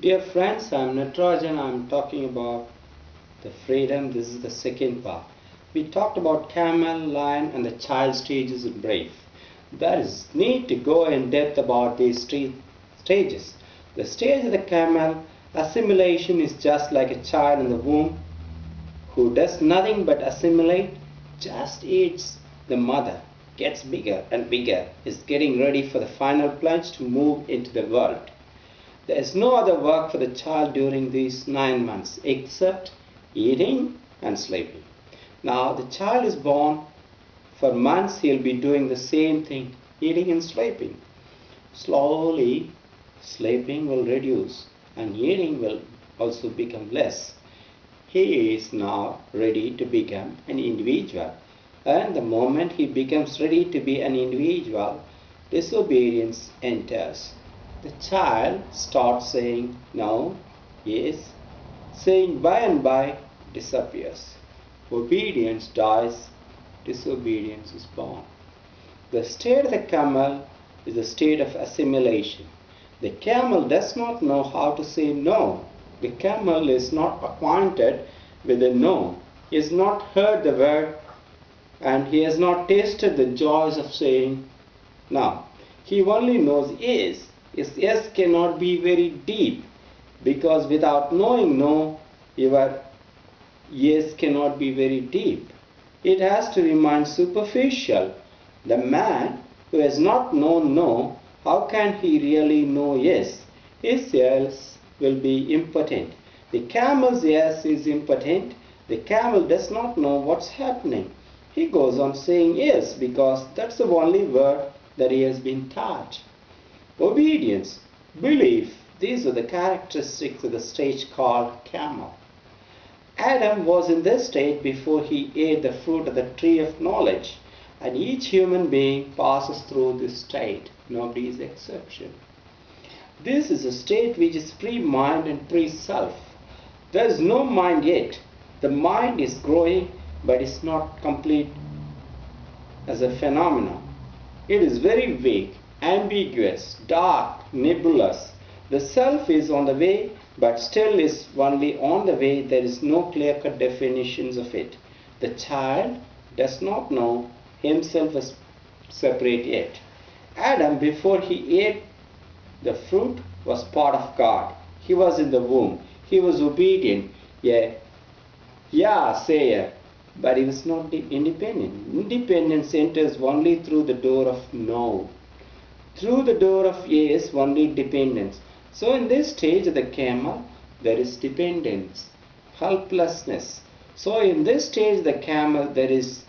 Dear friends, I am Natarajan. I am talking about the freedom. This is the second part. We talked about camel, lion and the child stages in brief. There is need to go in depth about these three stages. The stage of the camel, assimilation, is just like a child in the womb who does nothing but assimilate, just eats. The mother gets bigger and bigger, is getting ready for the final plunge to move into the world. There is no other work for the child during these 9 months except eating and sleeping. Now the child is born. For months he'll be doing the same thing, eating and sleeping. Slowly sleeping will reduce and eating will also become less. He is now ready to become an individual, and the moment he becomes ready to be an individual, disobedience enters. The child starts saying no, yes, saying by and by disappears. Obedience dies, disobedience is born. The state of the camel is a state of assimilation. The camel does not know how to say no. The camel is not acquainted with the no. He has not heard the word and he has not tasted the joys of saying no. He only knows yes. His yes cannot be very deep, because without knowing no, your yes cannot be very deep. It has to remain superficial. The man who has not known no, how can he really know yes? His yes will be impotent. The camel's yes is impotent. The camel does not know what's happening. He goes on saying yes because that's the only word that he has been taught. Obedience, belief, these are the characteristics of the stage called camel. Adam was in this state before he ate the fruit of the tree of knowledge, and each human being passes through this state. Nobody is exception. This is a state which is pre-mind and pre-self. There is no mind yet. The mind is growing, but it's not complete as a phenomenon. It is very vague, ambiguous, dark, nebulous. The self is on the way, but still is only on the way. There is no clear-cut definitions of it. The child does not know himself as separate yet. Adam, before he ate the fruit, was part of God. He was in the womb. He was obedient, sayer, but he was not independent. Independence enters only through the door of no. Through the door of yes, only dependence. So in this stage of the camel, there is dependence, helplessness. So in this stage of the camel, there is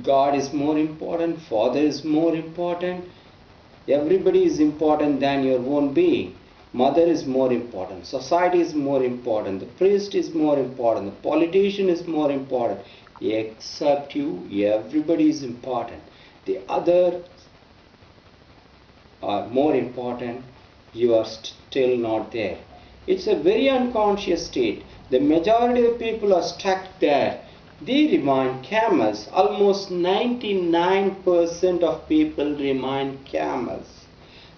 God is more important, Father is more important, everybody is important than your own being. Mother is more important, society is more important, the priest is more important, the politician is more important. Except you, everybody is important. The other are more important, you are still not there. It's a very unconscious state. The majority of people are stuck there. They remain camels. Almost 99% of people remain camels.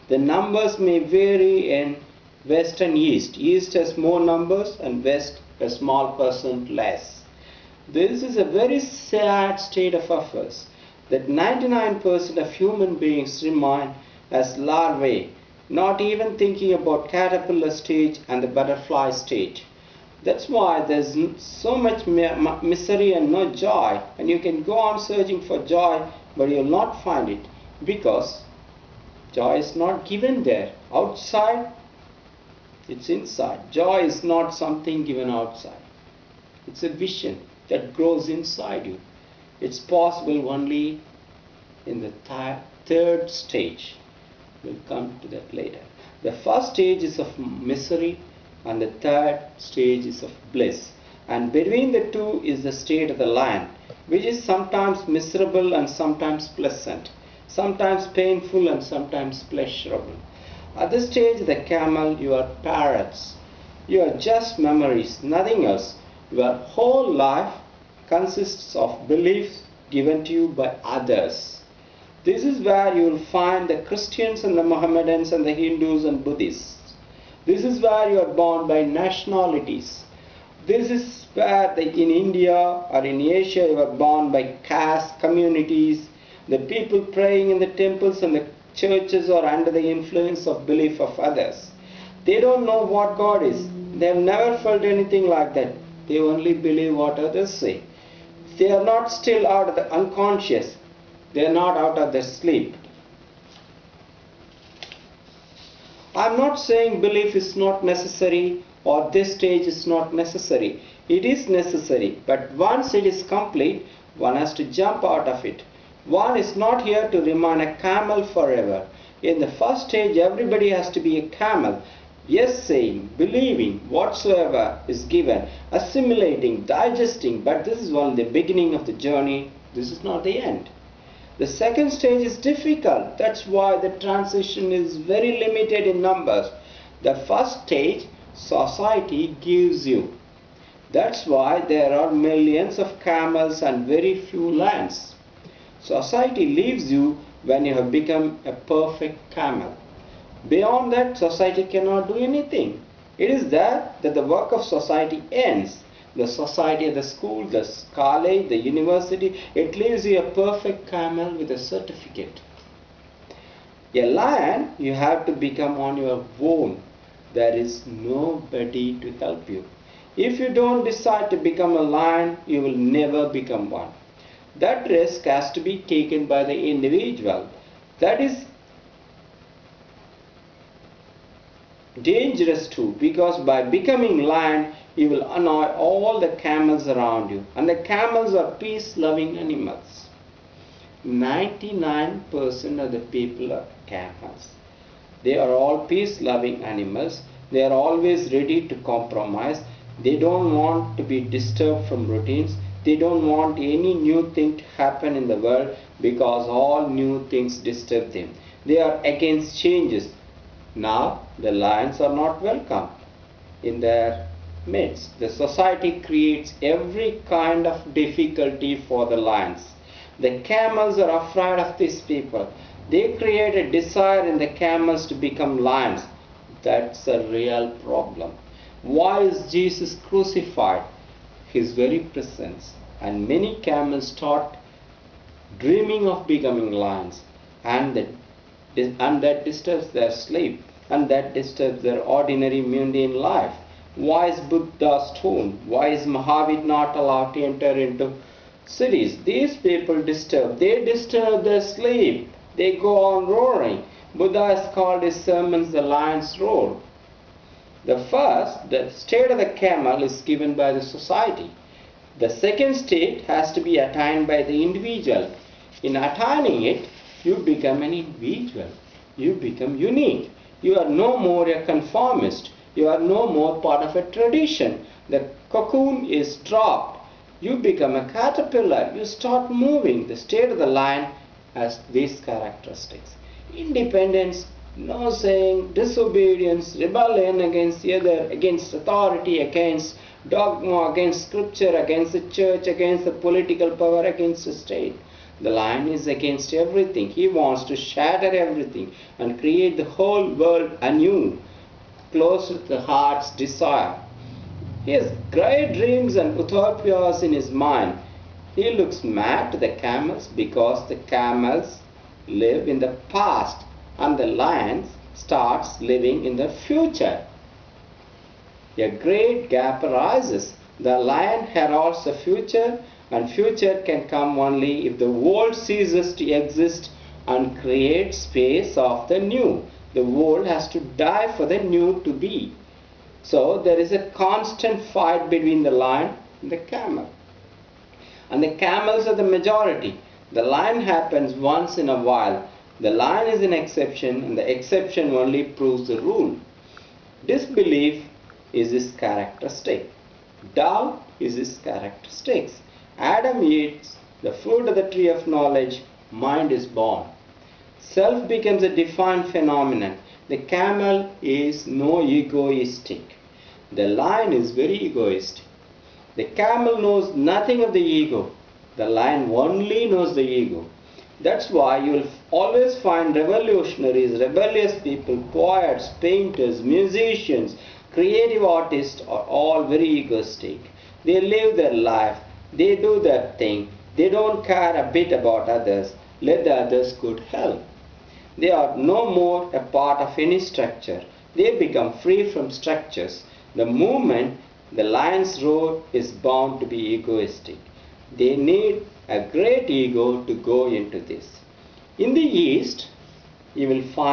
The numbers may vary in West and East. East has more numbers and West a small percent less. This is a very sad state of affairs, that 99% of human beings remain as larvae, not even thinking about caterpillar stage and the butterfly stage. That's why there's so much misery and no joy, and you can go on searching for joy, but you'll not find it, because joy is not given there. Outside, it's inside. Joy is not something given outside. It's a vision that grows inside you. It's possible only in the third stage. We'll come to that later. The first stage is of misery and the third stage is of bliss. And between the two is the state of the lion, which is sometimes miserable and sometimes pleasant, sometimes painful and sometimes pleasurable. At this stage of the camel, you are parrots. You are just memories, nothing else. Your whole life consists of beliefs given to you by others. This is where you will find the Christians and the Mohammedans and the Hindus and Buddhists. This is where you are bound by nationalities. This is where in India or in Asia you are bound by caste communities. The people praying in the temples and the churches are under the influence of belief of others. They don't know what God is. They have never felt anything like that. They only believe what others say. They are not still out of the unconscious. They are not out of their sleep. I am not saying belief is not necessary or this stage is not necessary. It is necessary, but once it is complete, one has to jump out of it. One is not here to remain a camel forever. In the first stage, everybody has to be a camel. Yes, saying, believing, whatsoever is given, assimilating, digesting, but this is only the beginning of the journey. This is not the end. The second stage is difficult. That's why the transition is very limited in numbers. The first stage, society gives you. That's why there are millions of camels and very few lions. Society leaves you when you have become a perfect camel. Beyond that, society cannot do anything. It is there that the work of society ends. The society, the school, the college, the university, it leaves you a perfect camel with a certificate. A lion, you have to become on your own. There is nobody to help you. If you don't decide to become a lion, you will never become one. That risk has to be taken by the individual. That is dangerous too, because by becoming lion, you will annoy all the camels around you. And the camels are peace-loving animals. 99% of the people are camels. They are all peace-loving animals. They are always ready to compromise. They don't want to be disturbed from routines. They don't want any new thing to happen in the world because all new things disturb them. They are against changes. Now, the lions are not welcome in their midst. The society creates every kind of difficulty for the lions. The camels are afraid of these people. They create a desire in the camels to become lions. That's a real problem. Why is Jesus crucified? His very presence. And many camels start dreaming of becoming lions, and that disturbs their sleep, and that disturbs their ordinary mundane life. Why is Buddha stoned? Why is Mahavir not allowed to enter into cities? These people disturb. They disturb their sleep. They go on roaring. Buddha has called his sermons the lion's roar. The state of the camel is given by the society. The second state has to be attained by the individual. In attaining it, you become an individual. You become unique. You are no more a conformist. You are no more part of a tradition. The cocoon is dropped. You become a caterpillar. You start moving. The state of the lion has these characteristics. Independence, no saying, disobedience, rebellion against the other, against authority, against dogma, against scripture, against the church, against the political power, against the state. The lion is against everything. He wants to shatter everything and create the whole world anew, close to the heart's desire. He has great dreams and utopias in his mind. He looks mad to the camels because the camels live in the past and the lion starts living in the future. A great gap arises. The lion heralds the future, and future can come only if the world ceases to exist and creates space of the new. The world has to die for the new to be. So there is a constant fight between the lion and the camel. And the camels are the majority. The lion happens once in a while. The lion is an exception, and the exception only proves the rule. Disbelief is his characteristic. Doubt is his characteristics. Adam eats the fruit of the tree of knowledge. Mind is born. Self becomes a defined phenomenon. The camel is no egoistic. The lion is very egoistic. The camel knows nothing of the ego. The lion only knows the ego. That's why you will always find revolutionaries, rebellious people, poets, painters, musicians, creative artists are all very egoistic. They live their life, they do their thing, they don't care a bit about others, let the others good help. They are no more a part of any structure. They become free from structures. The moment the lion's roar is bound to be egoistic. They need a great ego to go into this. In the East, you will find